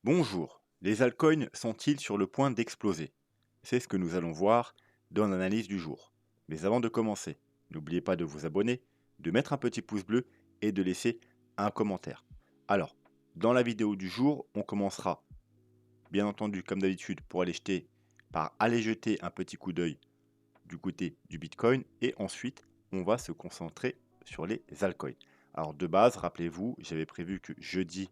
Bonjour, les altcoins sont-ils sur le point d'exploser? C'est ce que nous allons voir dans l'analyse du jour. Mais avant de commencer, n'oubliez pas de vous abonner, de mettre un petit pouce bleu et de laisser un commentaire. Alors, dans la vidéo du jour, on commencera, bien entendu, comme d'habitude, par aller jeter un petit coup d'œil du côté du Bitcoin et ensuite, on va se concentrer sur les altcoins. Alors, de base, rappelez-vous, j'avais prévu que jeudi,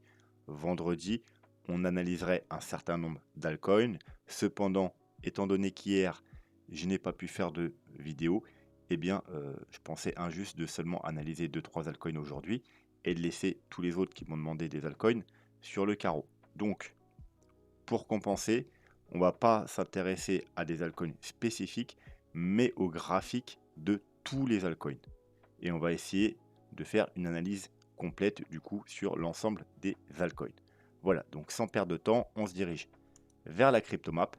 vendredi, on analyserait un certain nombre d'altcoins. Cependant, étant donné qu'hier, je n'ai pas pu faire de vidéo, eh bien, je pensais injuste de seulement analyser deux trois altcoins aujourd'hui et de laisser tous les autres qui m'ont demandé des altcoins sur le carreau. Donc, pour compenser, on ne va pas s'intéresser à des altcoins spécifiques, mais au graphique de tous les altcoins. Et on va essayer de faire une analyse complète du coup sur l'ensemble des altcoins. Voilà, donc sans perdre de temps, on se dirige vers la cryptomap.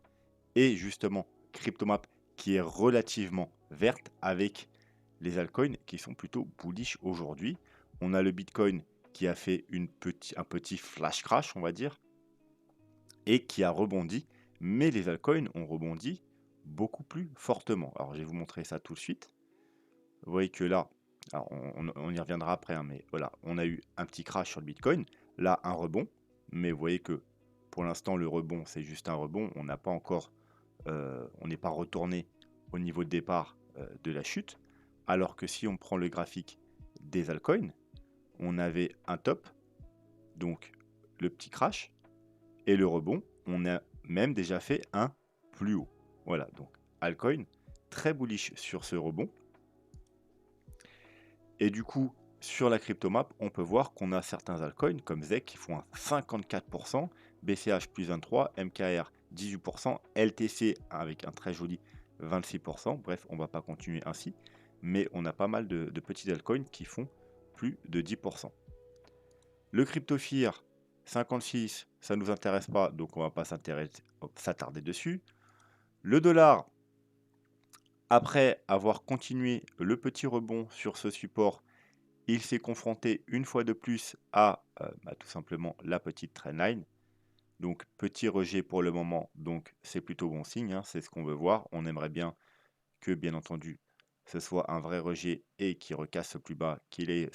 Et justement, cryptomap qui est relativement verte avec les altcoins qui sont plutôt bullish aujourd'hui. On a le Bitcoin qui a fait un petit flash crash, on va dire, et qui a rebondi, mais les altcoins ont rebondi beaucoup plus fortement. Alors je vais vous montrer ça tout de suite. Vous voyez que là, alors on y reviendra après, hein, mais voilà, on a eu un petit crash sur le Bitcoin, là un rebond, mais vous voyez que pour l'instant le rebond c'est juste un rebond, on n'a pas encore, on n'est pas retourné au niveau de départ de la chute, alors que si on prend le graphique des altcoins, on avait un top, donc le petit crash, et le rebond, on a même déjà fait un plus haut. Voilà, donc altcoin, très bullish sur ce rebond. Et du coup, sur la cryptomap, on peut voir qu'on a certains altcoins comme ZEC qui font un 54%, BCH plus 23, MKR 18%, LTC avec un très joli 26%. Bref, on ne va pas continuer ainsi, mais on a pas mal de petits altcoins qui font plus de 10%. Le CryptoFear 56, ça ne nous intéresse pas, donc on ne va pas s'attarder dessus. Le dollar, après avoir continué le petit rebond sur ce support, il s'est confronté une fois de plus à tout simplement la petite trendline. Donc petit rejet pour le moment, donc c'est plutôt bon signe, hein, c'est ce qu'on veut voir. On aimerait bien que, bien entendu, ce soit un vrai rejet et qui recasse plus bas, qu'il ait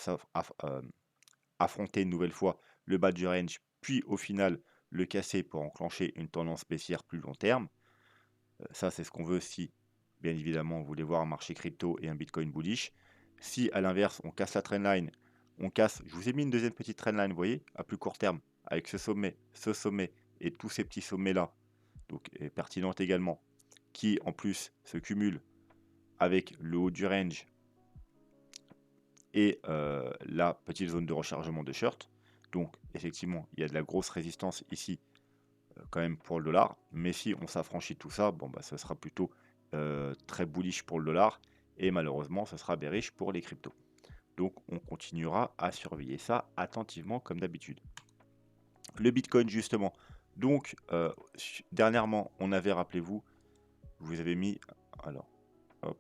affronté une nouvelle fois le bas du range, puis au final le casser pour enclencher une tendance baissière plus long terme. Ça, c'est ce qu'on veut si, bien évidemment, on voulait voir un marché crypto et un Bitcoin bullish. Si, à l'inverse, on casse la trendline, je vous ai mis une deuxième petite trendline, vous voyez, à plus court terme, avec ce sommet et tous ces petits sommets-là, donc pertinentes également, qui en plus se cumulent avec le haut du range et la petite zone de rechargement de short. Donc, effectivement, il y a de la grosse résistance ici quand même pour le dollar. Mais si on s'affranchit de tout ça, bon, bah, ce sera plutôt très bullish pour le dollar. Et malheureusement, ce sera bearish pour les cryptos. Donc, on continuera à surveiller ça attentivement comme d'habitude. Le Bitcoin, justement. Donc, dernièrement, on avait, rappelez-vous, je vous avais mis, alors, hop,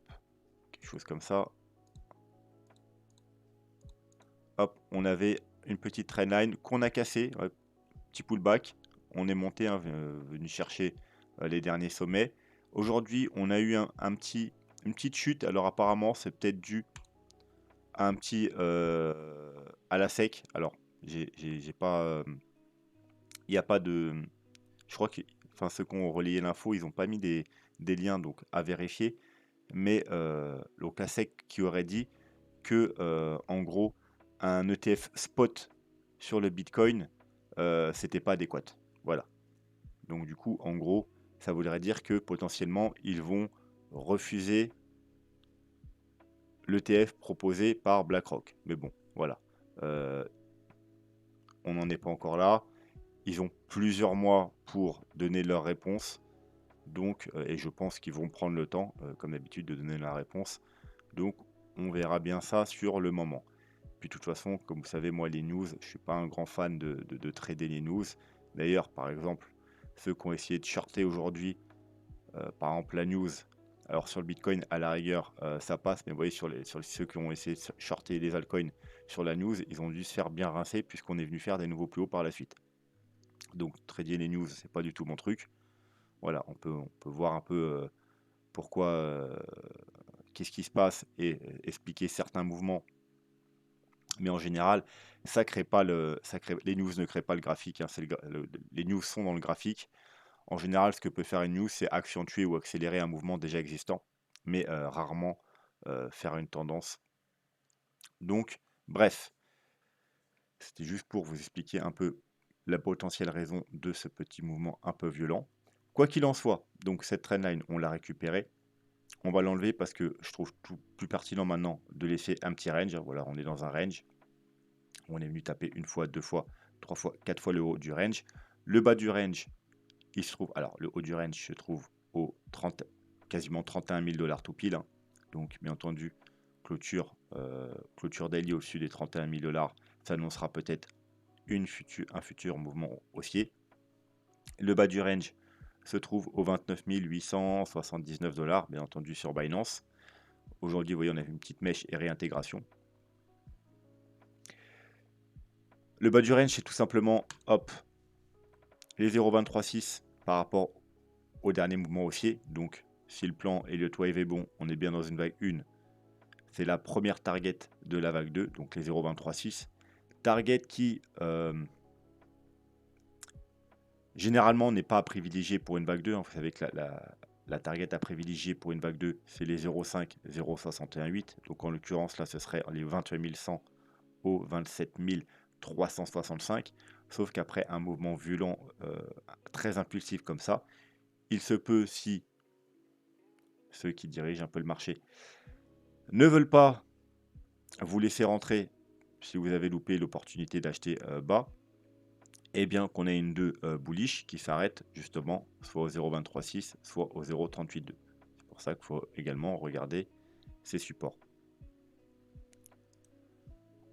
quelque chose comme ça. Hop, on avait une petite trendline qu'on a cassée, petit pullback. On est monté, hein, venu chercher les derniers sommets. Aujourd'hui, on a eu une petite chute. Alors apparemment, c'est peut-être dû à un petit à la sec. Alors, j'ai pas, il n'y a pas de. Je crois que, enfin, ceux qui ont relayé l'info, ils n'ont pas mis des liens, donc à vérifier. Mais donc la sec qui aurait dit que, en gros, un ETF spot sur le Bitcoin, c'était pas adéquat. Voilà. Donc du coup, en gros, ça voudrait dire que potentiellement, ils vont refuser l'ETF proposé par BlackRock. Mais bon, voilà. Euh, on n'en est pas encore là. Ils ont plusieurs mois pour donner leur réponse. Donc, et je pense qu'ils vont prendre le temps, comme d'habitude, de donner la réponse. Donc, on verra bien ça sur le moment. Puis de toute façon, comme vous savez, moi, les news, je ne suis pas un grand fan de trader les news. D'ailleurs, par exemple, ceux qui ont essayé de shorter aujourd'hui, par exemple la news, alors sur le Bitcoin, à la rigueur, ça passe, mais vous voyez, sur ceux qui ont essayé de shorter les altcoins sur la news, ils ont dû se faire bien rincer puisqu'on est venu faire des nouveaux plus hauts par la suite. Donc trader les news, c'est pas du tout mon truc. Voilà, on peut voir un peu pourquoi, qu'est-ce qui se passe et expliquer certains mouvements. Mais en général, les news ne créent pas le graphique, hein, les news sont dans le graphique. En général, ce que peut faire une news, c'est accentuer ou accélérer un mouvement déjà existant, mais rarement faire une tendance. Donc, bref, c'était juste pour vous expliquer un peu la potentielle raison de ce petit mouvement un peu violent. Quoi qu'il en soit, donc cette trendline, on l'a récupérée. On va l'enlever parce que je trouve tout plus pertinent maintenant de laisser un petit range. Voilà, on est dans un range. On est venu taper une fois, deux fois, trois fois, quatre fois le haut du range. Le bas du range, il se trouve, alors le haut du range se trouve au 30, quasiment 31 000 $ tout pile, hein. Donc, bien entendu, clôture daily au-dessus des 31 000 $, ça annoncera peut-être un futur mouvement haussier. Le bas du range se trouve au 29 879 $, bien entendu sur Binance. Aujourd'hui, vous voyez, on a une petite mèche et réintégration. Le bas du range, c'est tout simplement, hop, les 0,236 par rapport au dernier mouvement haussier. Donc, si le plan Elliott Wave est bon, on est bien dans une vague 1. C'est la première target de la vague 2, donc les 0,236. Target qui, généralement, n'est pas à privilégier pour une vague 2. Vous savez que la target à privilégier pour une vague 2, c'est les 0,5, 0,618. Donc, en l'occurrence, là, ce serait les 28 100 au 27 365. Sauf qu'après un mouvement violent très impulsif comme ça, il se peut, si ceux qui dirigent un peu le marché ne veulent pas vous laisser rentrer, si vous avez loupé l'opportunité d'acheter bas, et bien qu'on ait une 2 bullish qui s'arrête justement soit au 0,236, soit au 0,382. C'est pour ça qu'il faut également regarder ces supports.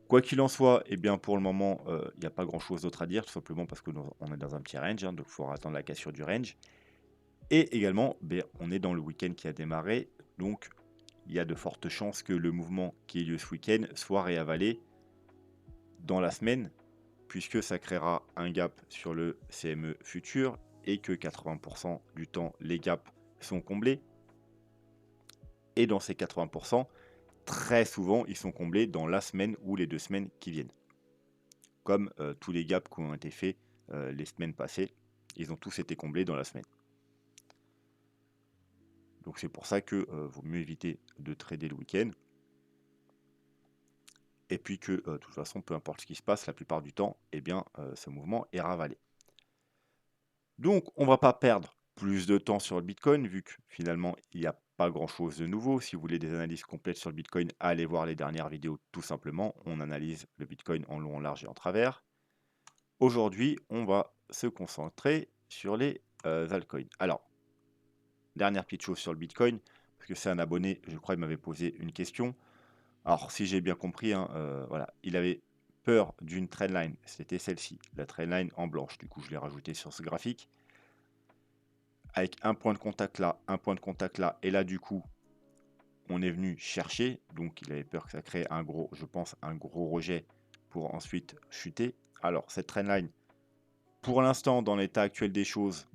Quoi qu'il en soit, eh bien pour le moment, il n'y a pas grand chose d'autre à dire, tout simplement parce qu'on est dans un petit range, hein, donc il faudra attendre la cassure du range. Et également, on est dans le week-end qui a démarré, donc il y a de fortes chances que le mouvement qui ait lieu ce week-end soit réavalé dans la semaine, puisque ça créera un gap sur le CME futur et que 80% du temps, les gaps sont comblés. Et dans ces 80%, très souvent, ils sont comblés dans la semaine ou les 2 semaines qui viennent. Comme tous les gaps qui ont été faits les semaines passées, ils ont tous été comblés dans la semaine. Donc c'est pour ça que vaut mieux éviter de trader le week-end. Et puis que, de toute façon, peu importe ce qui se passe, la plupart du temps, eh bien, ce mouvement est ravalé. Donc, on ne va pas perdre plus de temps sur le Bitcoin, vu que finalement, il n'y a pas grand-chose de nouveau. Si vous voulez des analyses complètes sur le Bitcoin, allez voir les dernières vidéos, tout simplement. On analyse le Bitcoin en long, en large et en travers. Aujourd'hui, on va se concentrer sur les altcoins. Alors, dernière petite chose sur le Bitcoin, parce que c'est un abonné, je crois, il m'avait posé une question. Alors, si j'ai bien compris, hein, voilà, il avait peur d'une trendline, c'était celle-ci, la trendline en blanche. Du coup, je l'ai rajouté sur ce graphique. Avec un point de contact là, un point de contact là, et là, du coup, on est venu chercher. Donc, il avait peur que ça crée un gros, je pense, un gros rejet pour ensuite chuter. Alors, cette trendline, pour l'instant, dans l'état actuel des choses,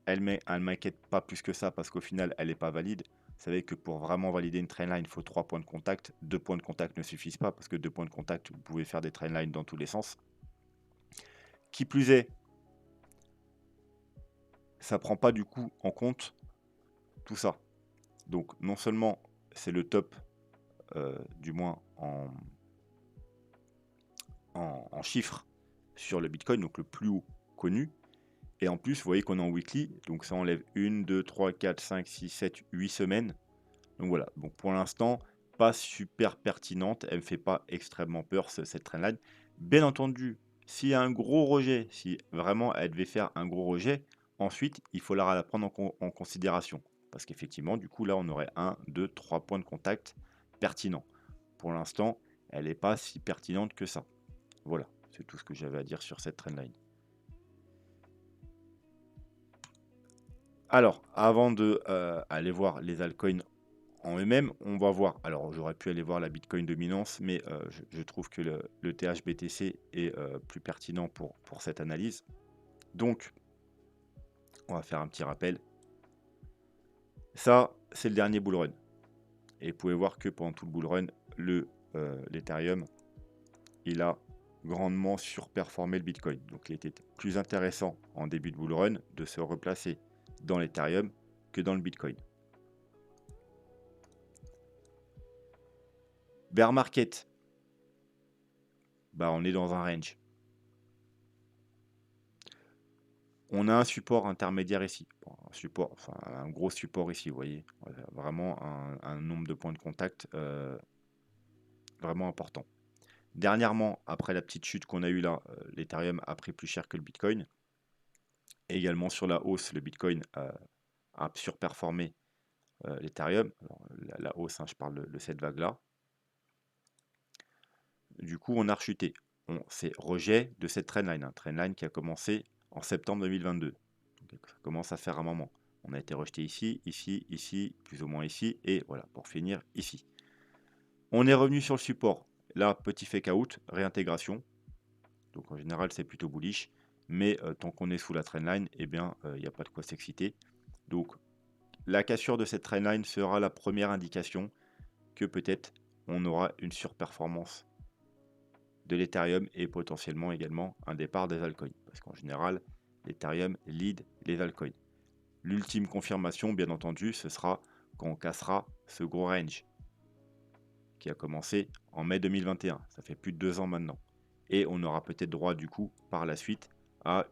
elle ne m'inquiète pas plus que ça parce qu'au final, elle n'est pas valide. Vous savez que pour vraiment valider une trendline, il faut 3 points de contact. 2 points de contact ne suffisent pas parce que 2 points de contact, vous pouvez faire des trendlines dans tous les sens. Qui plus est, ça ne prend pas du coup en compte tout ça. Donc non seulement c'est le top, du moins en chiffres sur le Bitcoin, donc le plus haut connu. Et en plus, vous voyez qu'on est en weekly, donc ça enlève 1, 2, 3, 4, 5, 6, 7, 8 semaines. Donc voilà, donc pour l'instant, pas super pertinente, elle ne me fait pas extrêmement peur cette trendline. Bien entendu, s'il y a un gros rejet, si vraiment elle devait faire un gros rejet, ensuite il faudra la prendre en considération. Parce qu'effectivement, du coup là on aurait 1, 2, 3 points de contact pertinents. Pour l'instant, elle n'est pas si pertinente que ça. Voilà, c'est tout ce que j'avais à dire sur cette trendline. Alors, avant de aller voir les altcoins en eux-mêmes, on va voir. Alors, j'aurais pu aller voir la Bitcoin dominance, mais je trouve que le THBTC est plus pertinent pour cette analyse. Donc, on va faire un petit rappel. Ça, c'est le dernier bull run. Et vous pouvez voir que pendant tout le bull run, l'Ethereum, il a grandement surperformé le Bitcoin. Donc, il était plus intéressant en début de bull run de se replacer dans l'Ethereum que dans le Bitcoin. Bear market, on est dans un range. On a un support intermédiaire ici, un gros support ici, vous voyez, vraiment un nombre de points de contact vraiment important. Dernièrement, après la petite chute qu'on a eue là, l'Ethereum a pris plus cher que le Bitcoin. Et également sur la hausse, le Bitcoin a surperformé l'Ethereum. La hausse, je parle de cette vague-là. Du coup, on a rechuté. C'est rejet de cette trendline, trendline qui a commencé en septembre 2022. Donc, ça commence à faire un moment. On a été rejeté ici, ici, ici, plus ou moins ici, et voilà, pour finir ici. On est revenu sur le support. Là, petit fake out, réintégration. Donc en général, c'est plutôt bullish. Mais tant qu'on est sous la trendline, il n'y a pas de quoi s'exciter. Donc la cassure de cette trendline sera la première indication que peut-être on aura une surperformance de l'Ethereum et potentiellement également un départ des altcoins. Parce qu'en général, l'Ethereum lead les altcoins. L'ultime confirmation, bien entendu, ce sera quand on cassera ce gros range qui a commencé en mai 2021. Ça fait plus de 2 ans maintenant. Et on aura peut-être droit du coup par la suite à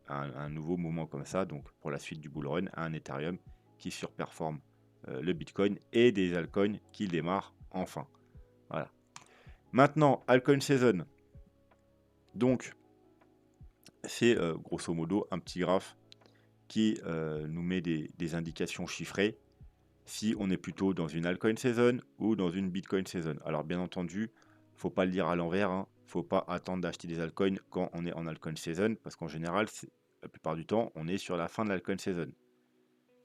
un nouveau mouvement comme ça, donc pour la suite du bull run, à un Ethereum qui surperforme le Bitcoin et des altcoins qui démarrent enfin. Voilà. Maintenant, altcoin season. Donc, c'est grosso modo un petit graphe qui nous met des indications chiffrées si on est plutôt dans une altcoin season ou dans une Bitcoin season. Alors bien entendu, faut pas le dire à l'envers, hein. Faut pas attendre d'acheter des altcoins quand on est en altcoin season, parce qu'en général, la plupart du temps, on est sur la fin de l'altcoin season.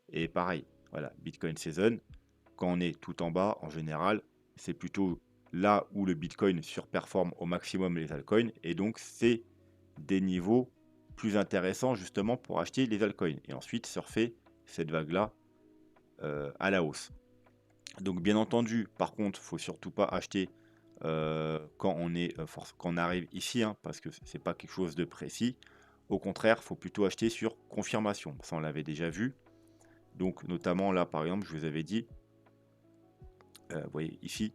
Et pareil, voilà, Bitcoin season, quand on est tout en bas, en général, c'est plutôt là où le Bitcoin surperforme au maximum les altcoins, et donc c'est des niveaux plus intéressants justement pour acheter les altcoins, et ensuite surfer cette vague-là à la hausse. Donc bien entendu, par contre, faut surtout pas acheter quand on arrive ici, hein, parce que c'est pas quelque chose de précis. Au contraire, faut plutôt acheter sur confirmation. Ça, on l'avait déjà vu. Donc notamment là, par exemple, je vous avais dit, vous voyez ici,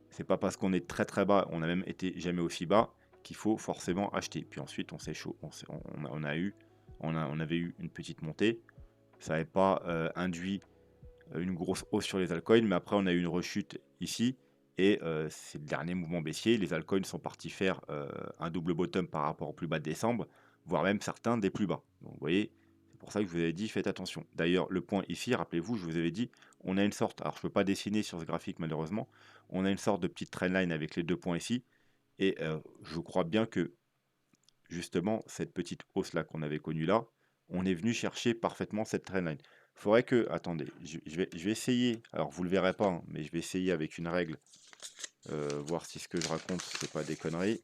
c'est pas parce qu'on est très très bas, on a même été jamais aussi bas, qu'il faut forcément acheter. Puis ensuite, on s'est chaud, on avait eu une petite montée. Ça n'avait pas induit une grosse hausse sur les altcoins, mais après on a eu une rechute ici et c'est le dernier mouvement baissier. Les altcoins sont partis faire un double bottom par rapport au plus bas de décembre, voire même certains des plus bas. Donc vous voyez, c'est pour ça que je vous avais dit faites attention. D'ailleurs, le point ici, rappelez-vous, je vous avais dit, on a une sorte, alors je ne peux pas dessiner sur ce graphique malheureusement, on a une sorte de petite trendline avec les deux points ici, et je crois bien que justement cette petite hausse là qu'on avait connue là, on est venu chercher parfaitement cette trendline. Faudrait que, attendez, je vais essayer, alors vous le verrez pas, hein, mais je vais essayer avec une règle, voir si ce que je raconte c'est pas des conneries.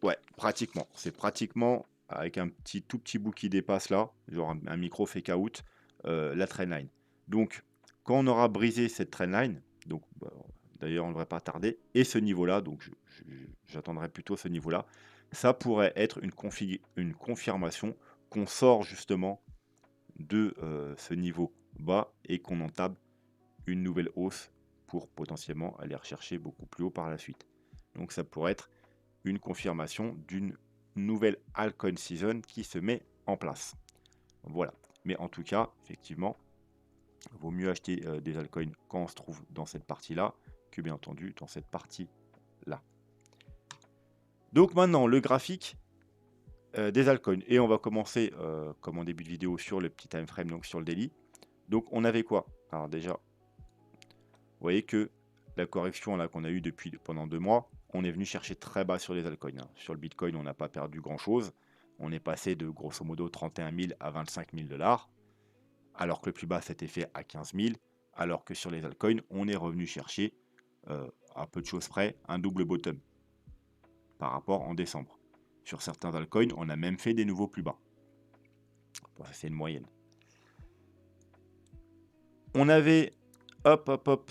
Ouais, pratiquement, c'est pratiquement avec un tout petit bout qui dépasse là, genre un micro fake out, la trendline. Donc quand on aura brisé cette trendline, donc d'ailleurs on ne devrait pas tarder, et ce niveau là, donc j'attendrai plutôt ce niveau là, ça pourrait être une confirmation qu'on sort justement de ce niveau bas et qu'on entame une nouvelle hausse pour potentiellement aller rechercher beaucoup plus haut par la suite. Donc ça pourrait être une confirmation d'une nouvelle altcoin season qui se met en place. Voilà. Mais en tout cas, effectivement, il vaut mieux acheter des altcoins quand on se trouve dans cette partie-là que bien entendu dans cette partie-là. Donc maintenant, le graphique des altcoins. Et on va commencer, comme en début de vidéo, sur le petit time frame, donc sur le daily. Donc on avait quoi? Alors déjà, vous voyez que la correction là qu'on a eue pendant 2 mois, on est venu chercher très bas sur les altcoins, hein. Sur le Bitcoin, on n'a pas perdu grand-chose. On est passé de grosso modo 31 000 à 25 000 $, alors que le plus bas s'était fait à 15 000. alors que sur les altcoins, on est revenu chercher, à peu de choses près, un double bottom par rapport en décembre. Sur certains altcoins, on a même fait des nouveaux plus bas. Bon, ça c'est une moyenne. On avait, hop,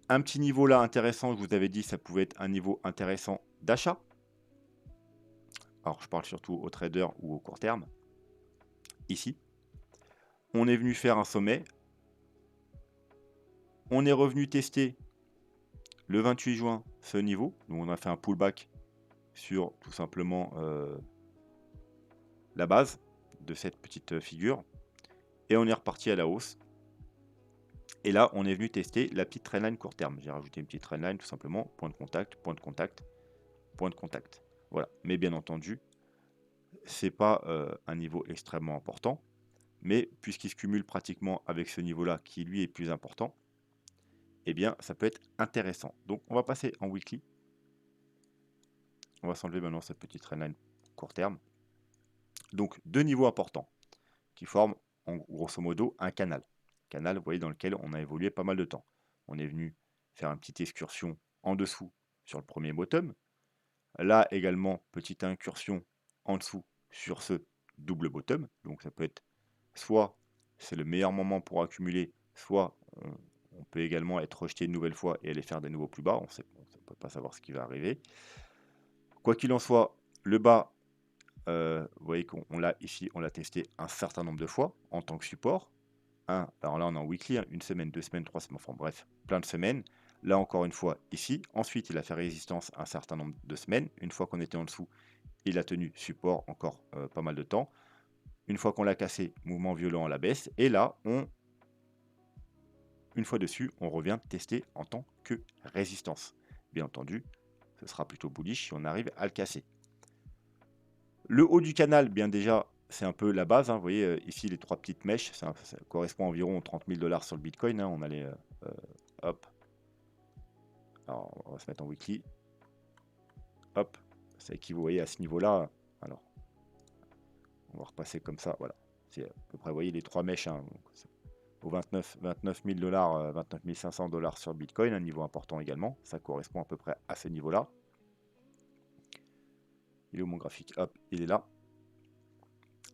un petit niveau là intéressant, je vous avais dit, ça pouvait être un niveau intéressant d'achat. Alors, je parle surtout aux traders ou au court terme. Ici, on est venu faire un sommet. On est revenu tester le 28 juin ce niveau. Donc, on a fait un pullback sur tout simplement la base de cette petite figure. Et on est reparti à la hausse. Et là, on est venu tester la petite trendline court terme. J'ai rajouté une petite trendline tout simplement. Point de contact, point de contact, point de contact. Voilà. Mais bien entendu, c'est pas un niveau extrêmement important. Mais puisqu'il se cumule pratiquement avec ce niveau-là qui lui est plus important, eh bien ça peut être intéressant. Donc on va passer en weekly. On va s'enlever maintenant cette petite trendline court terme. Donc deux niveaux importants qui forment en grosso modo un canal. Canal, vous voyez, dans lequel on a évolué pas mal de temps. On est venu faire une petite excursion en dessous sur le premier bottom. Là également, petite incursion en dessous sur ce double bottom. Donc ça peut être soit c'est le meilleur moment pour accumuler, soit on peut également être rejeté une nouvelle fois et aller faire des nouveaux plus bas. On ne peut pas savoir ce qui va arriver. Quoi qu'il en soit, le bas, vous voyez qu'on l'a ici, on l'a testé un certain nombre de fois en tant que support. Alors là, on est en weekly, une semaine, 2 semaines, 3 semaines, enfin bref, plein de semaines. Là, encore une fois, ici. Ensuite, il a fait résistance un certain nombre de semaines. Une fois qu'on était en dessous, il a tenu support encore pas mal de temps. Une fois qu'on l'a cassé, mouvement violent à la baisse. Et là, une fois dessus, on revient tester en tant que résistance. Bien entendu, ce sera plutôt bullish si on arrive à le casser. Le haut du canal, bien déjà, c'est un peu la base. Vous voyez ici les trois petites mèches, ça correspond à environ 30 000 $ sur le Bitcoin. On allait, hop. Alors, on va se mettre en weekly. Hop, ça équivaut, vous voyez, à ce niveau-là. Alors, on va repasser comme ça. Voilà, c'est à peu près, vous voyez, les trois mèches. Au 29 000 $, 29 500 $ sur Bitcoin, un niveau important également. Ça correspond à peu près à ce niveau-là. Il est où mon graphique? Hop, il est là.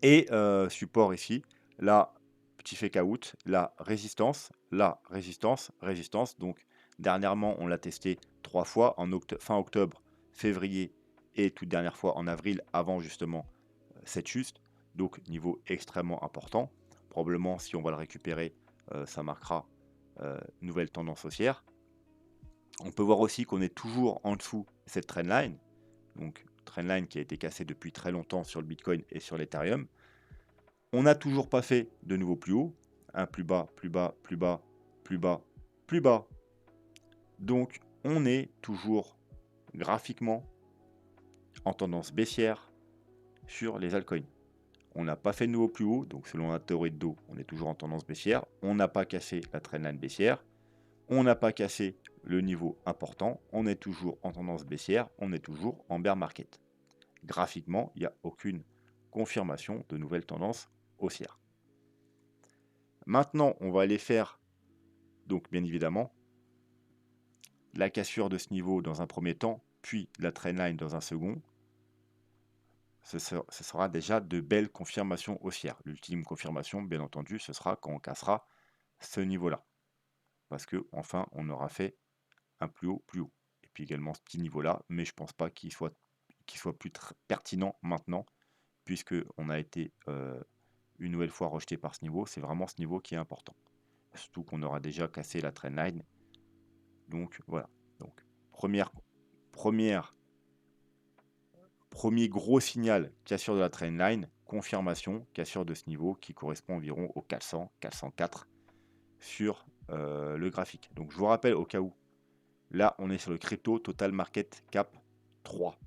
Et support ici, là, petit fake out, la résistance, résistance. Donc, dernièrement, on l'a testé 3 fois, fin octobre, février et toute dernière fois en avril, avant justement cette chute. Donc, niveau extrêmement important. Probablement, si on va le récupérer, ça marquera nouvelle tendance haussière. On peut voir aussi qu'on est toujours en dessous de cette trendline. Donc, trendline qui a été cassée depuis très longtemps sur le Bitcoin et sur l'Ethereum. On n'a toujours pas fait de nouveau plus haut. Un plus bas, plus bas, plus bas, plus bas, plus bas. Donc, on est toujours graphiquement en tendance baissière sur les altcoins. On n'a pas fait de nouveau plus haut, donc selon la théorie de dos, on est toujours en tendance baissière. On n'a pas cassé la trendline baissière. On n'a pas cassé le niveau important. On est toujours en tendance baissière. On est toujours en bear market. Graphiquement, il n'y a aucune confirmation de nouvelle tendance haussière. Maintenant, on va aller faire, donc bien évidemment, la cassure de ce niveau dans un premier temps, puis la trendline dans un second. Ce sera déjà de belles confirmations haussières. L'ultime confirmation, bien entendu, ce sera quand on cassera ce niveau-là. Parce que enfin, on aura fait un plus haut, plus haut. Et puis également ce petit niveau-là, mais je ne pense pas qu'il soit plus pertinent maintenant, puisqu'on a été une nouvelle fois rejeté par ce niveau. C'est vraiment ce niveau qui est important. Surtout qu'on aura déjà cassé la trendline. Donc voilà. Donc premier gros signal, cassure de la trendline, confirmation, cassure de ce niveau qui correspond environ au 400, 404 sur le graphique. Donc je vous rappelle au cas où, là on est sur le crypto total market cap 3.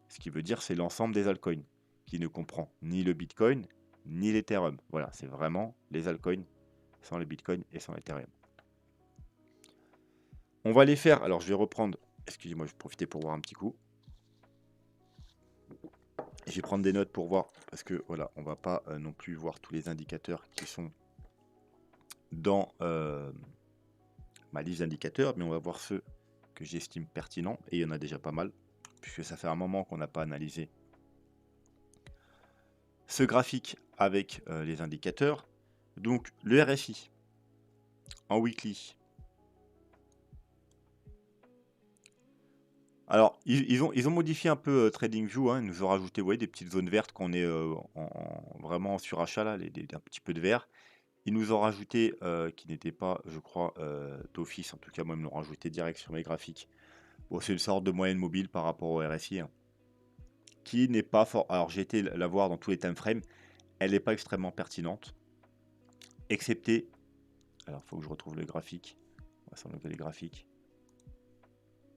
Ce qui veut dire c'est l'ensemble des altcoins qui ne comprend ni le Bitcoin ni l'Ethereum. Voilà, c'est vraiment les altcoins sans le Bitcoin et sans l'Ethereum. On va les faire, alors je vais reprendre, excusez-moi, je vais profiter pour voir un petit coup. Je vais prendre des notes pour voir, parce que voilà, on va pas non plus voir tous les indicateurs qui sont dans ma liste d'indicateurs, mais on va voir ceux que j'estime pertinents, et il y en a déjà pas mal, puisque ça fait un moment qu'on n'a pas analysé ce graphique avec les indicateurs. Donc le RSI en weekly. Alors, ils ont modifié un peu TradingView, hein, ils nous ont rajouté, vous voyez, des petites zones vertes quand on est vraiment en surachat, là, un petit peu de vert. Ils nous ont rajouté, qui n'étaient pas, je crois, d'office, en tout cas, moi, ils me l'ont rajouté direct sur mes graphiques. Bon, c'est une sorte de moyenne mobile par rapport au RSI, hein, qui n'est pas fort. Alors, j'ai été la voir dans tous les time frames, elle n'est pas extrêmement pertinente, excepté. Alors, il faut que je retrouve le graphique. On va s'enlever les graphiques.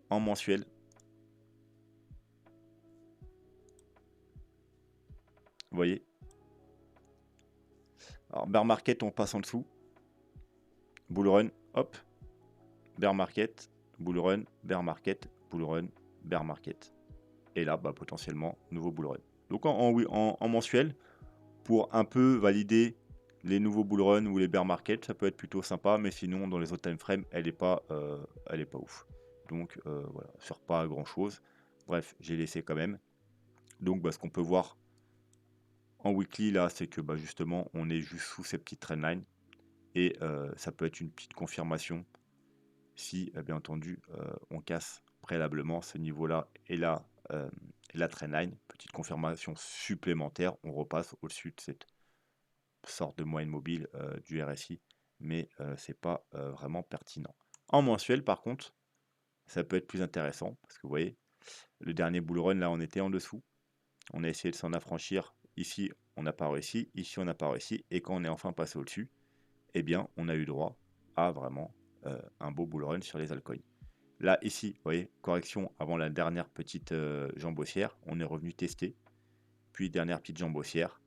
En mensuel. Vous voyez. Alors, bear market, on passe en dessous. Bull run, hop. Bear market, bull run, bear market, bull run, bear market. Et là, bah, potentiellement, nouveau bull run. Donc, en mensuel, pour un peu valider les nouveaux bull run ou les bear market, ça peut être plutôt sympa, mais sinon, dans les autres time frames, elle est pas ouf. Donc, voilà, ça sert pas à grand chose. Bref, j'ai laissé quand même. Donc, bah, ce qu'on peut voir en weekly, là, c'est que bah, justement, on est juste sous ces petites trendlines. Et ça peut être une petite confirmation si, bien entendu, on casse préalablement ce niveau-là et là, la trendline. Petite confirmation supplémentaire, on repasse au-dessus de cette sorte de moyenne mobile du RSI, mais c'est pas vraiment pertinent. En mensuel, par contre, ça peut être plus intéressant, parce que vous voyez, le dernier bull run, là, on était en dessous. On a essayé de s'en affranchir. Ici, on n'a pas réussi. Ici, on n'a pas réussi. Et quand on est enfin passé au-dessus, eh bien, on a eu droit à vraiment un beau bull run sur les altcoins. Là, ici, vous voyez, correction avant la dernière petite jambe haussière. On est revenu tester. Puis, dernière petite jambe haussière.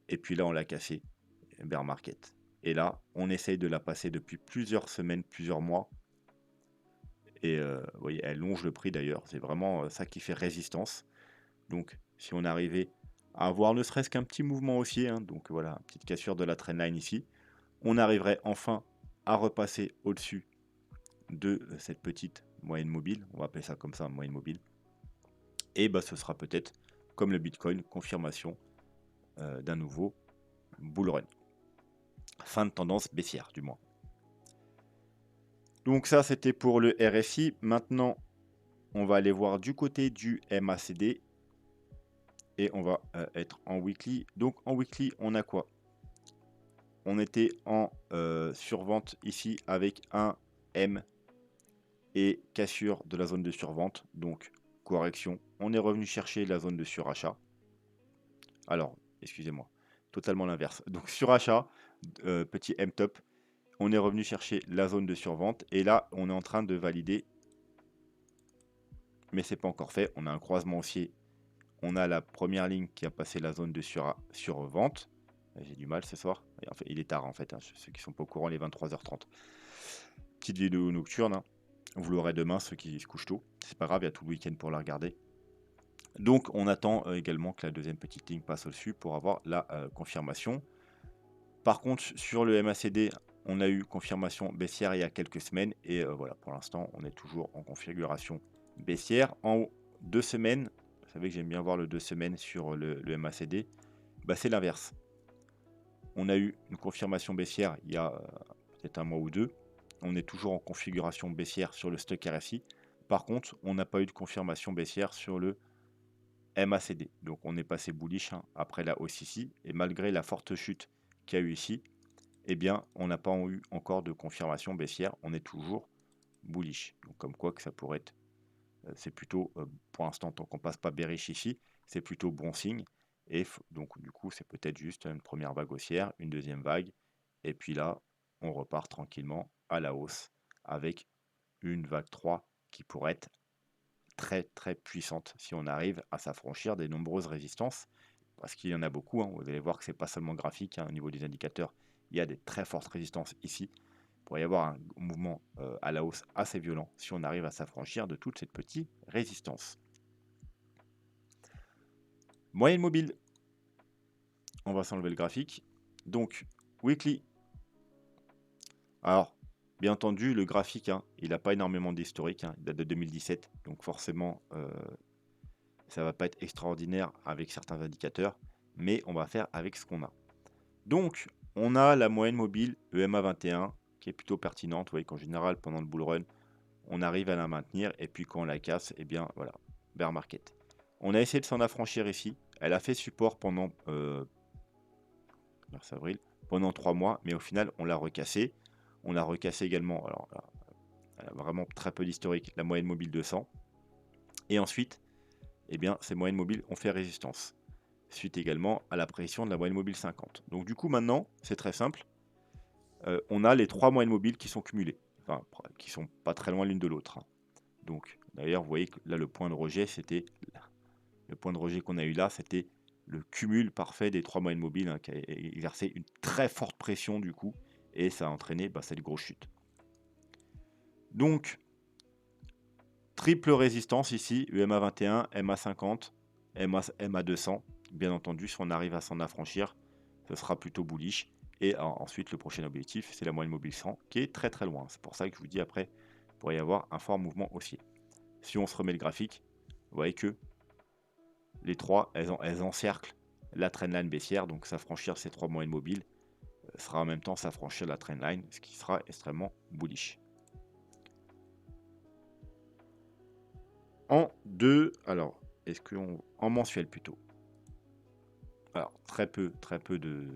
Et puis là, on l'a cassé. Bear market. Et là, on essaye de la passer depuis plusieurs semaines, plusieurs mois. Et vous voyez, elle longe le prix d'ailleurs. C'est vraiment ça qui fait résistance. Donc, si on arrivait à avoir ne serait-ce qu'un petit mouvement haussier, hein, donc voilà, petite cassure de la trendline ici, on arriverait enfin à repasser au-dessus de cette petite moyenne mobile, on va appeler ça comme ça, moyenne mobile, et bah, ce sera peut-être, comme le Bitcoin, confirmation d'un nouveau bull run. Fin de tendance baissière, du moins. Donc ça, c'était pour le RSI. Maintenant, on va aller voir du côté du MACD, et on va être en weekly. Donc en weekly, on a quoi? On était en survente ici avec un M et cassure de la zone de survente, donc correction. On est revenu chercher la zone de surachat. Alors, excusez-moi, totalement l'inverse. Donc surachat, petit M top, on est revenu chercher la zone de survente et là, on est en train de valider, mais c'est pas encore fait. On a un croisement haussier. On a la première ligne qui a passé la zone de survente. J'ai du mal ce soir. Et en fait, il est tard en fait, hein, ceux qui sont pas au courant, les 23h30. Petite vidéo nocturne, hein. Vous l'aurez demain, ceux qui se couchent tôt. C'est pas grave, il y a tout le week-end pour la regarder. Donc on attend également que la deuxième petite ligne passe au-dessus pour avoir la confirmation. Par contre, sur le MACD, on a eu confirmation baissière il y a quelques semaines. Et voilà, pour l'instant, on est toujours en configuration baissière. En 2 semaines, vous savez que j'aime bien voir le 2 semaines sur le MACD, bah, c'est l'inverse. On a eu une confirmation baissière il y a peut-être un mois ou deux. On est toujours en configuration baissière sur le stock RSI. Par contre, on n'a pas eu de confirmation baissière sur le MACD. Donc on est passé bullish après la hausse ici. Et malgré la forte chute qu'il y a eu ici, eh bien, on n'a pas eu encore de confirmation baissière. On est toujours bullish. Donc comme quoi que ça pourrait être, c'est plutôt, pour l'instant, tant qu'on passe pas bearish ici, c'est plutôt bon signe. Et donc du coup, c'est peut-être juste une première vague haussière, une deuxième vague. Et puis là, on repart tranquillement à la hausse avec une vague 3 qui pourrait être très très puissante si on arrive à s'affranchir des nombreuses résistances, parce qu'il y en a beaucoup, hein. Vous allez voir que c'est pas seulement graphique, hein, au niveau des indicateurs, il y a des très fortes résistances ici. Il pourrait y avoir un mouvement à la hausse assez violent si on arrive à s'affranchir de toute cette petite résistance. Moyenne mobile, on va s'enlever le graphique. Donc, weekly. Alors, Bien entendu, le graphique, hein, il n'a pas énormément d'historique, hein, il date de 2017, donc forcément, ça va pas être extraordinaire avec certains indicateurs, mais on va faire avec ce qu'on a. Donc, on a la moyenne mobile EMA 21 qui est plutôt pertinente. Vous voyez qu'en général, pendant le bull run, on arrive à la maintenir, et puis quand on la casse, eh bien voilà, bear market. On a essayé de s'en affranchir ici. Elle a fait support pendant mars avril, pendant 3 mois, mais au final, on l'a recassé. On l'a recassé également, alors là, elle a vraiment très peu d'historique, la moyenne mobile 200. Et ensuite, eh bien, ces moyennes mobiles ont fait résistance, suite également à la pression de la moyenne mobile 50. Donc du coup, maintenant, c'est très simple. On a les 3 moyennes mobiles qui sont cumulées, enfin, qui sont pas très loin l'une de l'autre, hein. Donc, d'ailleurs, vous voyez que là, le point de rejet, c'était le point de rejet qu'on a eu là, c'était le cumul parfait des 3 moyennes mobiles, hein, qui a exercé une très forte pression du coup, et ça a entraîné cette grosse chute. Donc, triple résistance ici, UMA 21, MA 50, MA 200. Bien entendu, si on arrive à s'en affranchir, ce sera plutôt bullish. Et ensuite, le prochain objectif, c'est la moyenne mobile 100, qui est très très loin. C'est pour ça que je vous dis après, il pourrait y avoir un fort mouvement haussier. Si on se remet le graphique, vous voyez que les trois, elles encerclent la trendline baissière. Donc s'affranchir ces 3 moyennes mobiles sera en même temps s'affranchir la trendline, ce qui sera extrêmement bullish. En alors, est-ce qu'on en mensuel plutôt? Alors, très peu de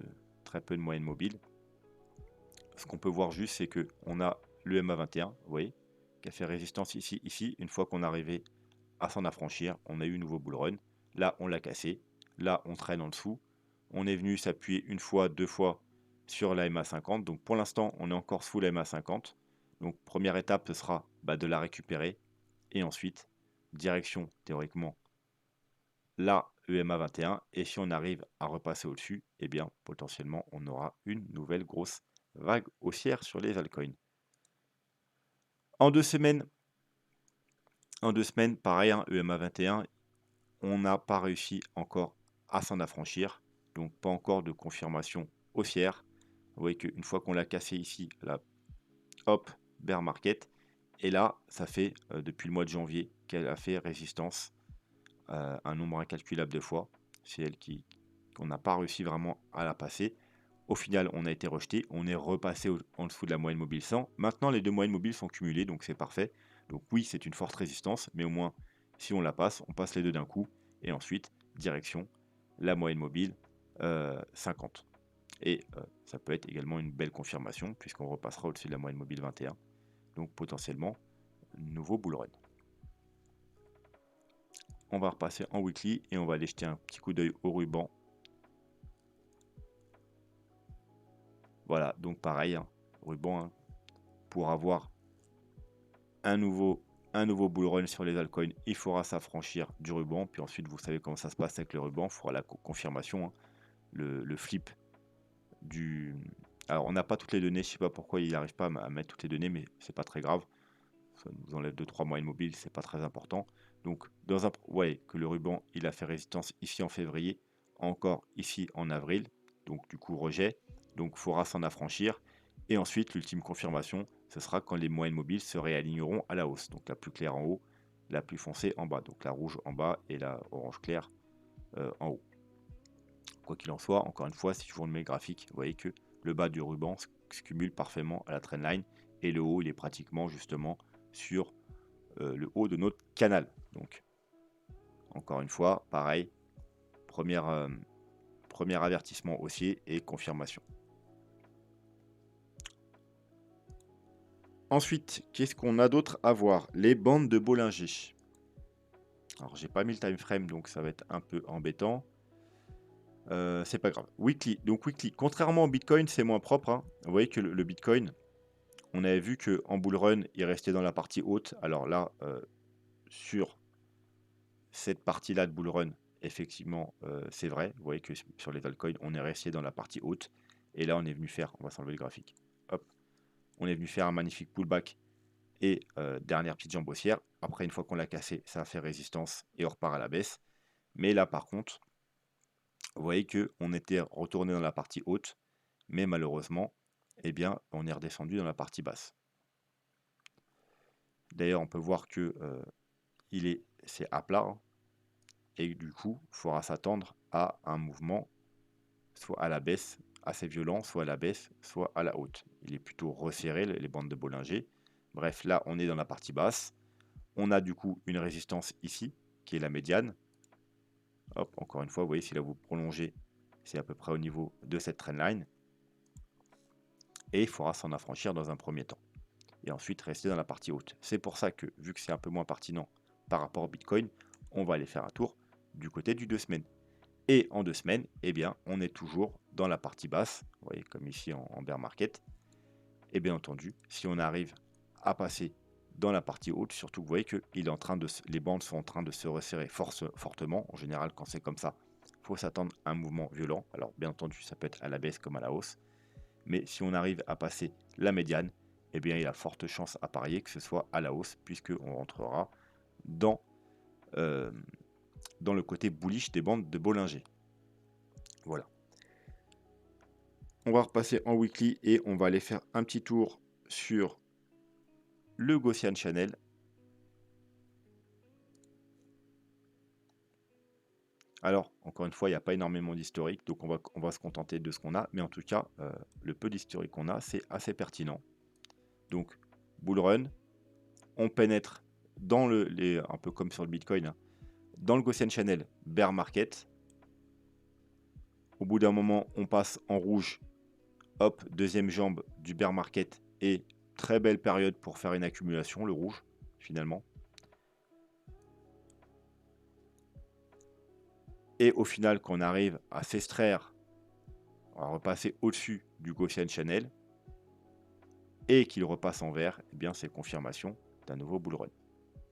moyennes mobiles. Ce qu'on peut voir juste, c'est que on a le MA21, vous voyez, qui a fait résistance ici, ici. Une fois qu'on est arrivé à s'en affranchir, on a eu un nouveau bull run. Là, on l'a cassé. Là, on traîne en dessous. On est venu s'appuyer une fois, deux fois sur la MA50. Donc, pour l'instant, on est encore sous la MA50. Donc, première étape, ce sera de la récupérer. Et ensuite, direction, théoriquement, la EMA 21. Et si on arrive à repasser au-dessus, eh bien, potentiellement, on aura une nouvelle grosse vague haussière sur les altcoins. En 2 semaines, pareil, hein, EMA 21, on n'a pas réussi encore à s'en affranchir. Donc, pas encore de confirmation haussière. Vous voyez qu'une fois qu'on l'a cassé ici, là, hop, bear market. Et là, ça fait depuis le mois de janvier qu'elle a fait résistance un nombre incalculable de fois. C'est elle qu'on n'a pas réussi vraiment à la passer. Au final, on a été rejeté. On est repassé en dessous de la moyenne mobile 100. Maintenant, les deux moyennes mobiles sont cumulées, donc c'est parfait. Donc oui, c'est une forte résistance, mais au moins, si on la passe, on passe les deux d'un coup. Et ensuite, direction la moyenne mobile 50. Et ça peut être également une belle confirmation, puisqu'on repassera au-dessus de la moyenne mobile 21. Donc potentiellement, nouveau bull run. On va repasser en weekly et on va aller jeter un petit coup d'œil au ruban. Voilà, donc pareil, hein, ruban, hein, pour avoir un nouveau bull run sur les altcoins, il faudra s'affranchir du ruban. Puis ensuite, vous savez comment ça se passe avec le ruban, il faudra la confirmation, hein, le flip du... Alors, on n'a pas toutes les données, je sais pas pourquoi il n'arrive pas à mettre toutes les données, mais c'est pas très grave. Ça nous enlève 2-3 moyennes mobiles, c'est pas très important. Donc, ouais, que le ruban, il a fait résistance ici en février, encore ici en avril. Donc, du coup, rejet. Donc, il faudra s'en affranchir. Et ensuite, l'ultime confirmation, ce sera quand les moyennes mobiles se réaligneront à la hausse. Donc, la plus claire en haut, la plus foncée en bas. Donc, la rouge en bas et la orange claire en haut. Quoi qu'il en soit, encore une fois, si je vous remets le graphique, vous voyez que le bas du ruban se cumule parfaitement à la trendline. Et le haut, il est pratiquement justement sur le haut de notre canal. Donc, encore une fois, pareil, premier avertissement haussier et confirmation. Ensuite, qu'est-ce qu'on a d'autre à voir? Les bandes de Bollinger. Alors, j'ai pas mis le time frame, donc ça va être un peu embêtant. C'est pas grave. Weekly. Donc, weekly. Contrairement au Bitcoin, c'est moins propre, hein. Vous voyez que le Bitcoin, on avait vu qu'en bull run, il restait dans la partie haute. Alors là, sur cette partie-là de bull run, effectivement, c'est vrai. Vous voyez que sur les altcoins, on est resté dans la partie haute. Et là, on est venu faire, on va s'enlever le graphique. Hop. On est venu faire un magnifique pullback et dernière petite jambe haussière. Après, une fois qu'on l'a cassé, ça a fait résistance et on repart à la baisse. Mais là, par contre, vous voyez qu'on était retourné dans la partie haute, mais malheureusement, eh bien, on est redescendu dans la partie basse. D'ailleurs, on peut voir que c'est à plat, hein, et du coup, il faudra s'attendre à un mouvement soit à la baisse assez violent, soit à la baisse, soit à la haute. Il est plutôt resserré, les bandes de Bollinger. Bref, là, on est dans la partie basse. On a du coup une résistance ici, qui est la médiane. Hop, encore une fois, vous voyez, si là vous prolongez, c'est à peu près au niveau de cette trendline. Et il faudra s'en affranchir dans un premier temps. Et ensuite rester dans la partie haute. C'est pour ça que, vu que c'est un peu moins pertinent par rapport au Bitcoin, on va aller faire un tour du côté du 2 semaines. Et en 2 semaines, eh bien, on est toujours dans la partie basse, vous voyez, comme ici en bear market. Et bien entendu, si on arrive à passer dans la partie haute, surtout que vous voyez que les bandes sont en train de se resserrer fortement. En général, quand c'est comme ça, il faut s'attendre à un mouvement violent. Alors bien entendu, ça peut être à la baisse comme à la hausse. Mais si on arrive à passer la médiane, eh bien, il y a forte chance à parier que ce soit à la hausse, puisqu'on rentrera dans, euh, dans le côté bullish des bandes de Bollinger. Voilà. On va repasser en weekly et on va aller faire un petit tour sur le Gaussian Channel. Alors, encore une fois, il n'y a pas énormément d'historique, donc on va se contenter de ce qu'on a. Mais en tout cas, le peu d'historique qu'on a, c'est assez pertinent. Donc, bull run, on pénètre dans un peu comme sur le Bitcoin, hein, dans le Gaussian Channel, bear market. Au bout d'un moment, on passe en rouge. Hop, deuxième jambe du bear market. Et très belle période pour faire une accumulation, le rouge, finalement. Et au final, quand on arrive à s'extraire, on va repasser au-dessus du Gaussian Channel et qu'il repasse en vert, eh bien c'est confirmation d'un nouveau bull run.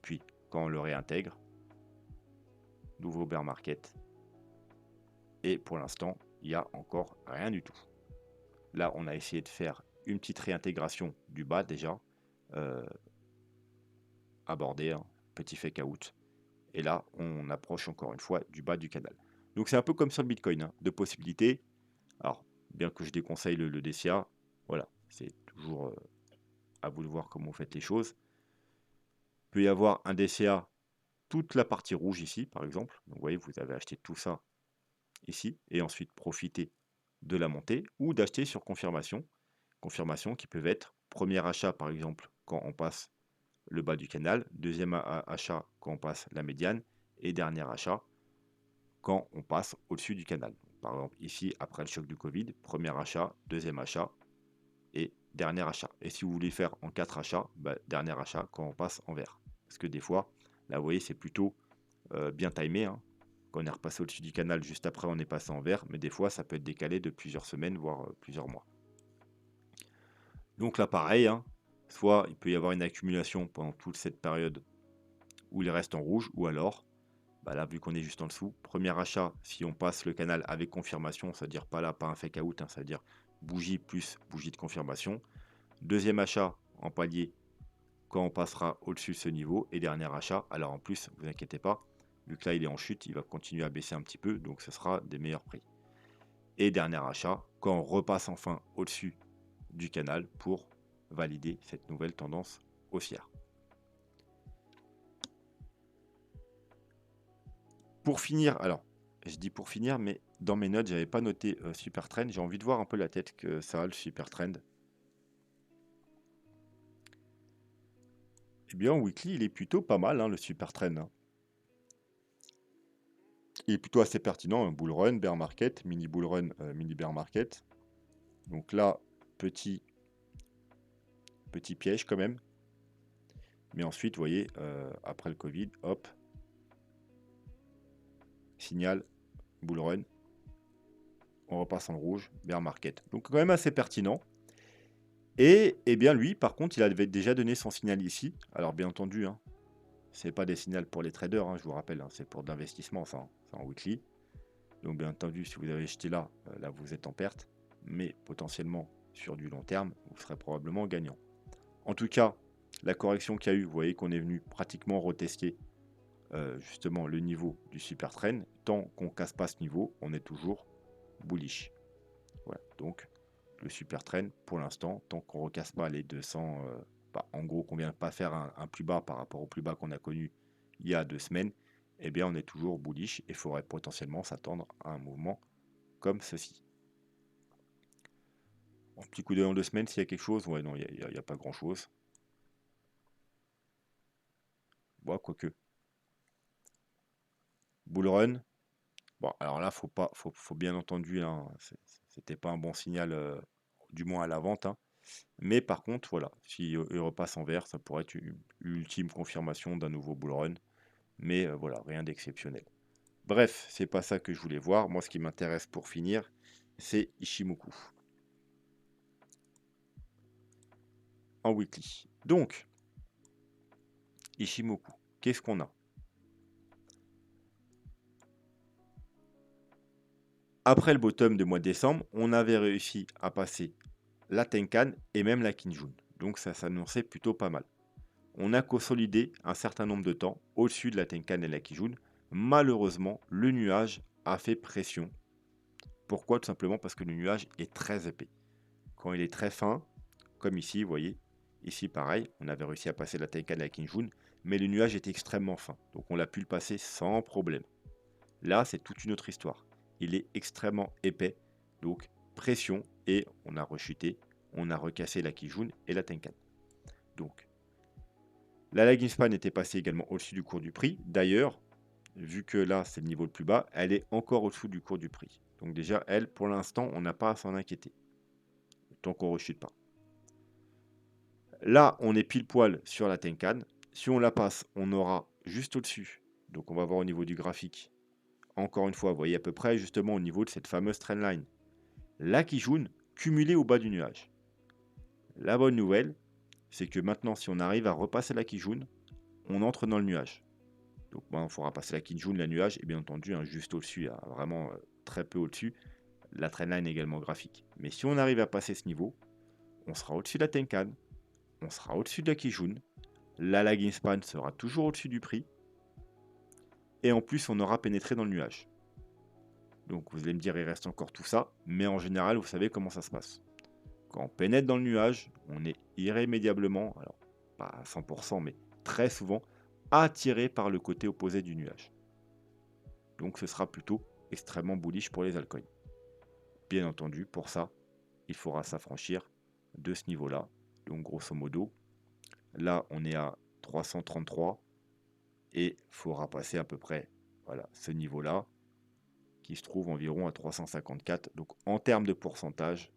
Puis, quand on le réintègre, nouveau bear market. Et pour l'instant, il n'y a encore rien du tout. Là, on a essayé de faire une petite réintégration du bas déjà, abordé, hein, petit fake out. Et là, on approche encore une fois du bas du canal. Donc c'est un peu comme sur le Bitcoin, hein, de possibilités. Alors, bien que je déconseille le DCA, voilà, c'est toujours à vous de voir comment vous faites les choses. Il peut y avoir un DCA, toute la partie rouge ici, par exemple. Donc, vous voyez, vous avez acheté tout ça ici, et ensuite profiter de la montée, ou d'acheter sur confirmation. Confirmation qui peuvent être premier achat, par exemple, quand on passe le bas du canal, deuxième achat quand on passe la médiane, et dernier achat quand on passe au-dessus du canal. Par exemple, ici, après le choc du Covid, premier achat, deuxième achat et dernier achat. Et si vous voulez faire en 4 achats, dernier achat quand on passe en vert. Parce que des fois, là, vous voyez, c'est plutôt bien timé. Hein. Quand on est repassé au-dessus du canal, juste après, on est passé en vert. Mais des fois, ça peut être décalé de plusieurs semaines, voire plusieurs mois. Donc là, pareil, hein, soit il peut y avoir une accumulation pendant toute cette période où il reste en rouge, ou alors, là, vu qu'on est juste en dessous, premier achat, si on passe le canal avec confirmation, c'est-à-dire pas là, pas un fake out, hein, c'est-à-dire bougie plus bougie de confirmation. Deuxième achat en palier quand on passera au-dessus de ce niveau. Et dernier achat, alors en plus, vous inquiétez pas, vu que là il est en chute, il va continuer à baisser un petit peu, donc ce sera des meilleurs prix. Et dernier achat, quand on repasse enfin au-dessus du canal pour valider cette nouvelle tendance haussière. Pour finir, alors, je dis pour finir, mais dans mes notes, j'avais pas noté Super Trend. J'ai envie de voir un peu la tête que ça a, le Super Trend. Eh bien, en weekly, il est plutôt pas mal, hein, le Super Trend. Hein. Il est plutôt assez pertinent, un bull run, bear market, mini bull run, mini bear market. Donc là, petit piège quand même. Mais ensuite, vous voyez, après le Covid, hop, signal, bull run, on repasse en rouge, bear market. Donc quand même assez pertinent. Et eh bien lui, par contre, il avait déjà donné son signal ici. Alors bien entendu, hein, c'est pas des signaux pour les traders, hein, je vous rappelle, hein, c'est pour de l'investissement, ça, hein, c'est en weekly. Donc bien entendu, si vous avez acheté là, là vous êtes en perte, mais potentiellement sur du long terme, vous serez probablement gagnant. En tout cas, la correction qu'il y a eu, vous voyez qu'on est venu pratiquement retester justement le niveau du super trend. Tant qu'on casse pas ce niveau, on est toujours bullish. Voilà, donc le super trend pour l'instant, tant qu'on recasse pas les 200, bah, en gros qu'on ne vient pas faire un plus bas par rapport au plus bas qu'on a connu il y a 2 semaines, eh bien on est toujours bullish et il faudrait potentiellement s'attendre à un mouvement comme ceci. Un petit coup d'œil en 2 semaines, s'il y a quelque chose, ouais, non, il n'y a pas grand-chose. Bon, quoique. Bull run. Bon, alors là, faut bien entendu, hein, c'était pas un bon signal, du moins à la vente, hein. Mais par contre, voilà, si il repasse en vert, ça pourrait être une ultime confirmation d'un nouveau bull run. Mais voilà, rien d'exceptionnel. Bref, c'est pas ça que je voulais voir. Moi, ce qui m'intéresse pour finir, c'est Ishimoku en weekly. Donc, Ishimoku, qu'est-ce qu'on a? Après le bottom de mois de décembre, on avait réussi à passer la Tenkan et même la Kinjun. Donc ça s'annonçait plutôt pas mal. On a consolidé un certain nombre de temps au-dessus de la Tenkan et la Kijun. Malheureusement, le nuage a fait pression. Pourquoi? Tout simplement parce que le nuage est très épais. Quand il est très fin, comme ici, vous voyez, ici pareil, on avait réussi à passer la Tenkan et la Kinjun, mais le nuage est extrêmement fin. Donc on l'a pu le passer sans problème. Là, c'est toute une autre histoire. Il est extrêmement épais, donc pression, et on a rechuté, on a recassé la Kijun et la Tenkan. Donc, la lagging span était passée également au-dessus du cours du prix. D'ailleurs, vu que là, c'est le niveau le plus bas, elle est encore au-dessous du cours du prix. Donc déjà, elle, pour l'instant, on n'a pas à s'en inquiéter, tant qu'on ne rechute pas. Là, on est pile poil sur la Tenkan. Si on la passe, on aura juste au-dessus. Donc on va voir au niveau du graphique. Encore une fois, vous voyez à peu près justement au niveau de cette fameuse trendline. La Kijun cumulée au bas du nuage. La bonne nouvelle, c'est que maintenant, si on arrive à repasser la Kijun, on entre dans le nuage. Donc, il faudra passer la Kijun, la nuage, et bien entendu, juste au-dessus, vraiment très peu au-dessus, la trendline également graphique. Mais si on arrive à passer ce niveau, on sera au-dessus de la Tenkan, on sera au-dessus de la Kijun, la lagging span sera toujours au-dessus du prix, et en plus, on aura pénétré dans le nuage. Donc, vous allez me dire, il reste encore tout ça, mais en général, vous savez comment ça se passe. Quand on pénètre dans le nuage, on est irrémédiablement, alors pas à 100%, mais très souvent, attiré par le côté opposé du nuage. Donc ce sera plutôt extrêmement bullish pour les altcoins. Bien entendu, pour ça, il faudra s'affranchir de ce niveau-là. Donc grosso modo, là on est à 333 et il faudra passer à peu près voilà, ce niveau-là qui se trouve environ à 354. Donc en termes de pourcentage,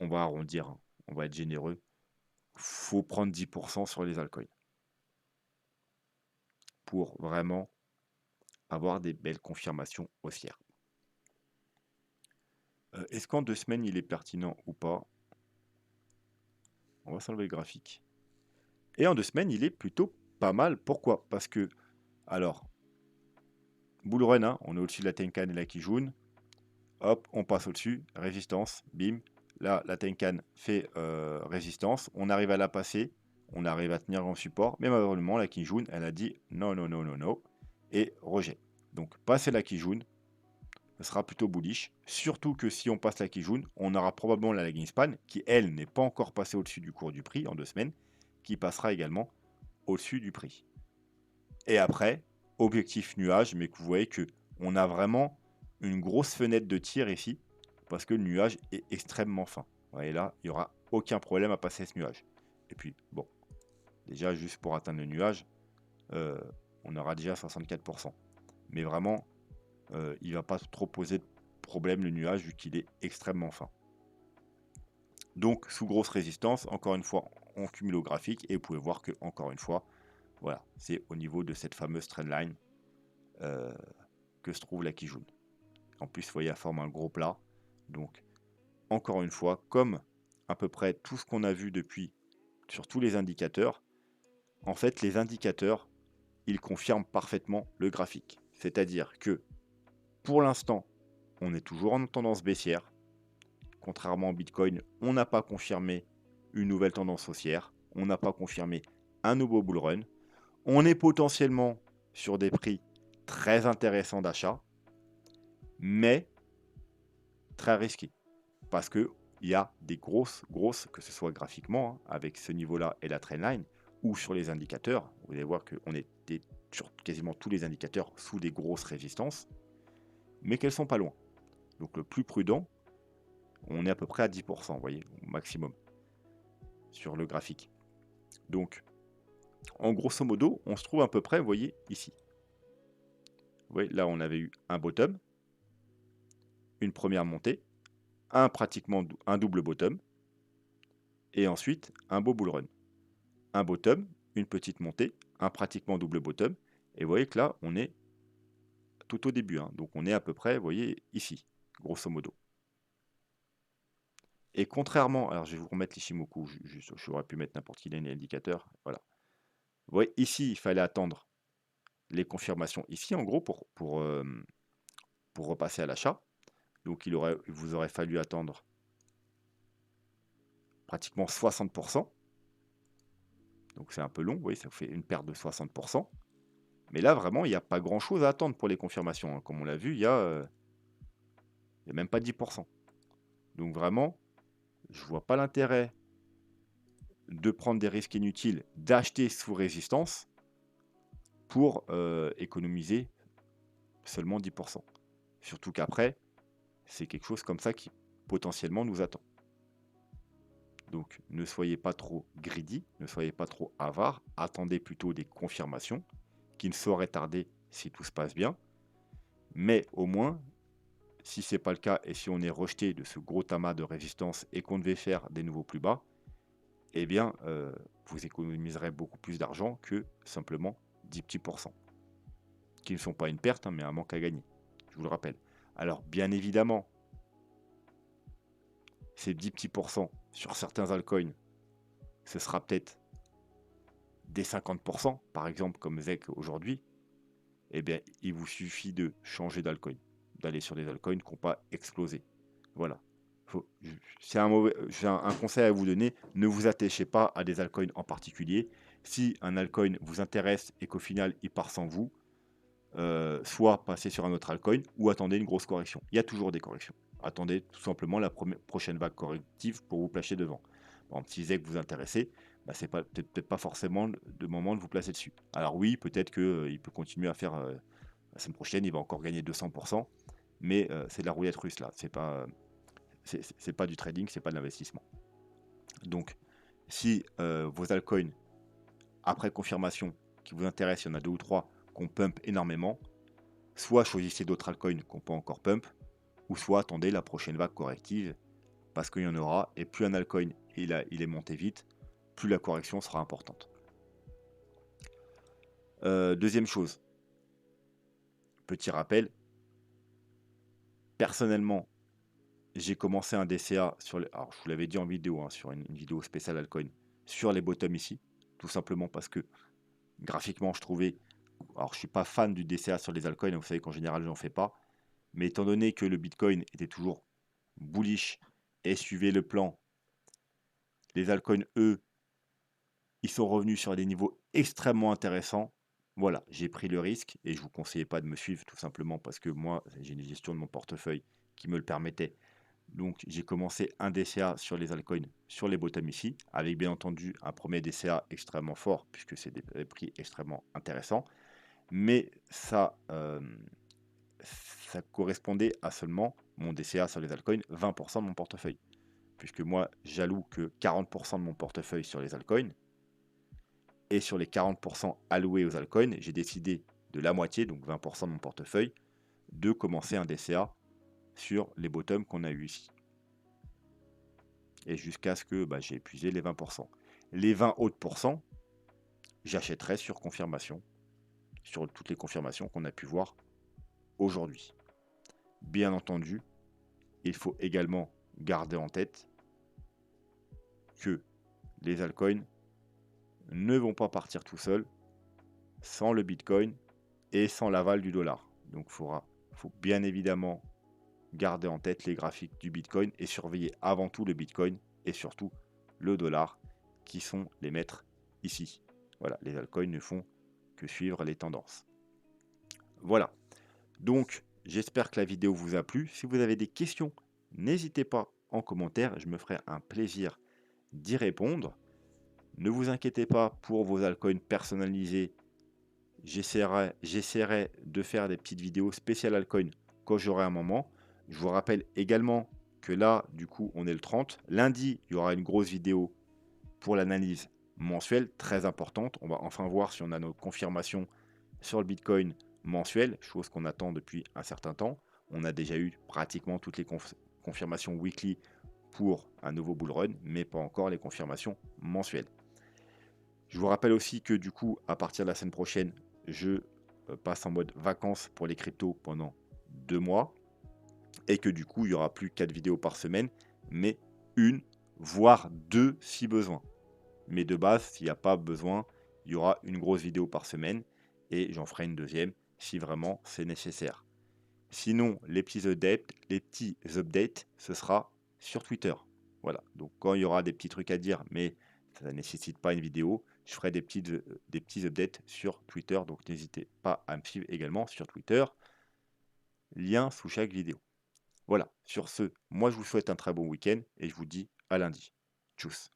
on va arrondir, hein, on va être généreux. Faut prendre 10% sur les altcoins pour vraiment avoir des belles confirmations haussières. Est-ce qu'en 2 semaines il est pertinent ou pas? On va s'enlever le graphique. Et en 2 semaines, il est plutôt pas mal. Pourquoi? Parce que, alors, bull run, hein, on est au-dessus de la Tenkan et la Kijun. Hop, on passe au-dessus, résistance, bim. Là, la Tenkan fait résistance. On arrive à la passer, on arrive à tenir en support. Mais malheureusement, la Kijun, elle a dit non, non, non, non, non. Et rejet. Donc, passer la Kijun, ce sera plutôt bullish. Surtout que si on passe la Kijun, on aura probablement la lagging span, qui elle n'est pas encore passée au-dessus du cours du prix en 2 semaines, qui passera également au-dessus du prix. Et après, objectif nuage, mais que vous voyez que on a vraiment une grosse fenêtre de tir ici, parce que le nuage est extrêmement fin. Vous voyez là, il n'y aura aucun problème à passer ce nuage. Et puis, bon, déjà juste pour atteindre le nuage, on aura déjà 64%. Mais vraiment, il ne va pas trop poser de problème le nuage, vu qu'il est extrêmement fin. Donc, sous grosse résistance, encore une fois, on cumule au graphique, et vous pouvez voir que, encore une fois, voilà, c'est au niveau de cette fameuse trendline que se trouve la Kijun. En plus, vous voyez, elle forme un gros plat. Donc, encore une fois, comme à peu près tout ce qu'on a vu depuis sur tous les indicateurs, en fait, les indicateurs, ils confirment parfaitement le graphique. C'est-à-dire que, pour l'instant, on est toujours en tendance baissière. Contrairement au Bitcoin, on n'a pas confirmé une nouvelle tendance haussière. On n'a pas confirmé un nouveau bull run. On est potentiellement sur des prix très intéressants d'achat, mais très risqués. parce qu'il y a des grosses, que ce soit graphiquement, hein, avec ce niveau-là et la trendline, ou sur les indicateurs. Vous allez voir qu'on était sur quasiment tous les indicateurs sous des grosses résistances, mais qu'elles sont pas loin. Donc le plus prudent, on est à peu près à 10%, vous voyez, au maximum, sur le graphique. Donc, en grosso modo, on se trouve à peu près, vous voyez, ici. Vous voyez, là, on avait eu un bottom, une première montée, pratiquement un double bottom, et ensuite un beau bull run. Un bottom, une petite montée, un pratiquement double bottom, et vous voyez que là, on est tout au début, hein, donc on est à peu près, vous voyez, ici, grosso modo. Et contrairement, alors je vais vous remettre l'Ishimoku, j'aurais pu mettre n'importe quel indicateur, voilà. Vous voyez, ici, il fallait attendre les confirmations ici, en gros, pour repasser à l'achat. Donc il vous aurait fallu attendre pratiquement 60%. Donc c'est un peu long, vous voyez, ça vous fait une perte de 60%. Mais là, vraiment, il n'y a pas grand-chose à attendre pour les confirmations, hein. Comme on l'a vu, il n'y a même pas 10%. Donc vraiment, je ne vois pas l'intérêt de prendre des risques inutiles, d'acheter sous résistance pour économiser seulement 10%. Surtout qu'après, c'est quelque chose comme ça qui potentiellement nous attend. Donc ne soyez pas trop greedy, ne soyez pas trop avare, attendez plutôt des confirmations qui ne sauraient tarder si tout se passe bien. Mais au moins, si ce n'est pas le cas et si on est rejeté de ce gros tamas de résistance et qu'on devait faire des nouveaux plus bas, eh bien, vous économiserez beaucoup plus d'argent que simplement 10 petits pourcents, qui ne sont pas une perte, hein, mais un manque à gagner, je vous le rappelle. Alors, bien évidemment, ces 10 petits pourcents sur certains altcoins, ce sera peut-être des 50%, par exemple, comme ZEC aujourd'hui. Eh bien, il vous suffit de changer d'altcoin, d'aller sur des altcoins qui n'ont pas explosé. Voilà. J'ai un conseil à vous donner, ne vous attachez pas à des altcoins en particulier. Si un altcoin vous intéresse et qu'au final il part sans vous, soit passez sur un autre altcoin ou attendez une grosse correction. Il y a toujours des corrections. Attendez tout simplement la prochaine vague corrective pour vous placer devant. Par exemple, si ZEC vous intéressez, bah, c'est peut-être pas forcément le moment de vous placer dessus. Alors oui, peut-être qu'il peut continuer à faire la semaine prochaine, il va encore gagner 200%, mais c'est de la roulette russe là. C'est pas du trading, c'est pas de l'investissement. Donc, si vos altcoins, après confirmation, qui vous intéressent, il y en a 2 ou 3 qu'on pump énormément, soit choisissez d'autres altcoins qu'on peut encore pump, ou soit attendez la prochaine vague corrective, parce qu'il y en aura, et plus un altcoin il est monté vite, plus la correction sera importante. Deuxième chose, petit rappel, personnellement, j'ai commencé un DCA sur alors je vous l'avais dit en vidéo, hein, sur une vidéo spéciale altcoin, sur les bottoms ici, tout simplement parce que graphiquement je trouvais, alors je suis pas fan du DCA sur les altcoins, vous savez qu'en général j'en fais pas, mais étant donné que le Bitcoin était toujours bullish et suivait le plan, les altcoins eux, ils sont revenus sur des niveaux extrêmement intéressants. Voilà, j'ai pris le risque et je vous conseillais pas de me suivre tout simplement parce que moi j'ai une gestion de mon portefeuille qui me le permettait. Donc j'ai commencé un DCA sur les altcoins, sur les bottoms ici, avec bien entendu un premier DCA extrêmement fort, puisque c'est des prix extrêmement intéressants. Mais ça correspondait à seulement mon DCA sur les altcoins, 20% de mon portefeuille. Puisque moi, j'alloue que 40% de mon portefeuille sur les altcoins. Et sur les 40% alloués aux altcoins, j'ai décidé de la moitié, donc 20% de mon portefeuille, de commencer un DCA sur les bottoms qu'on a eu ici. Et jusqu'à ce que j'ai épuisé les 20%. Les 20 autres pourcents, j'achèterai sur confirmation, sur toutes les confirmations qu'on a pu voir aujourd'hui. Bien entendu, il faut également garder en tête que les altcoins ne vont pas partir tout seuls sans le Bitcoin et sans l'aval du dollar. Donc il faut bien évidemment garder en tête les graphiques du Bitcoin et surveiller avant tout le Bitcoin et surtout le dollar qui sont les maîtres ici. Voilà, les altcoins ne font que suivre les tendances. Voilà, donc j'espère que la vidéo vous a plu. Si vous avez des questions, n'hésitez pas en commentaire. Je me ferai un plaisir d'y répondre. Ne vous inquiétez pas pour vos altcoins personnalisés. J'essaierai de faire des petites vidéos spéciales altcoins quand j'aurai un moment. Je vous rappelle également que là, du coup, on est le 30. Lundi, il y aura une grosse vidéo pour l'analyse mensuelle, très importante. On va enfin voir si on a nos confirmations sur le Bitcoin mensuel, chose qu'on attend depuis un certain temps. On a déjà eu pratiquement toutes les confirmations weekly pour un nouveau bull run, mais pas encore les confirmations mensuelles. Je vous rappelle aussi que du coup, à partir de la semaine prochaine, je passe en mode vacances pour les cryptos pendant 2 mois et que du coup, il n'y aura plus 4 vidéos par semaine, mais une, voire 2 si besoin. Mais de base, s'il n'y a pas besoin, il y aura une grosse vidéo par semaine et j'en ferai une deuxième si vraiment c'est nécessaire. Sinon, les petits updates, ce sera sur Twitter. Voilà, donc quand il y aura des petits trucs à dire, mais ça ne nécessite pas une vidéo, je ferai des petits updates sur Twitter, donc n'hésitez pas à me suivre également sur Twitter, lien sous chaque vidéo. Voilà, sur ce, moi je vous souhaite un très bon week-end et je vous dis à lundi. Tchuss.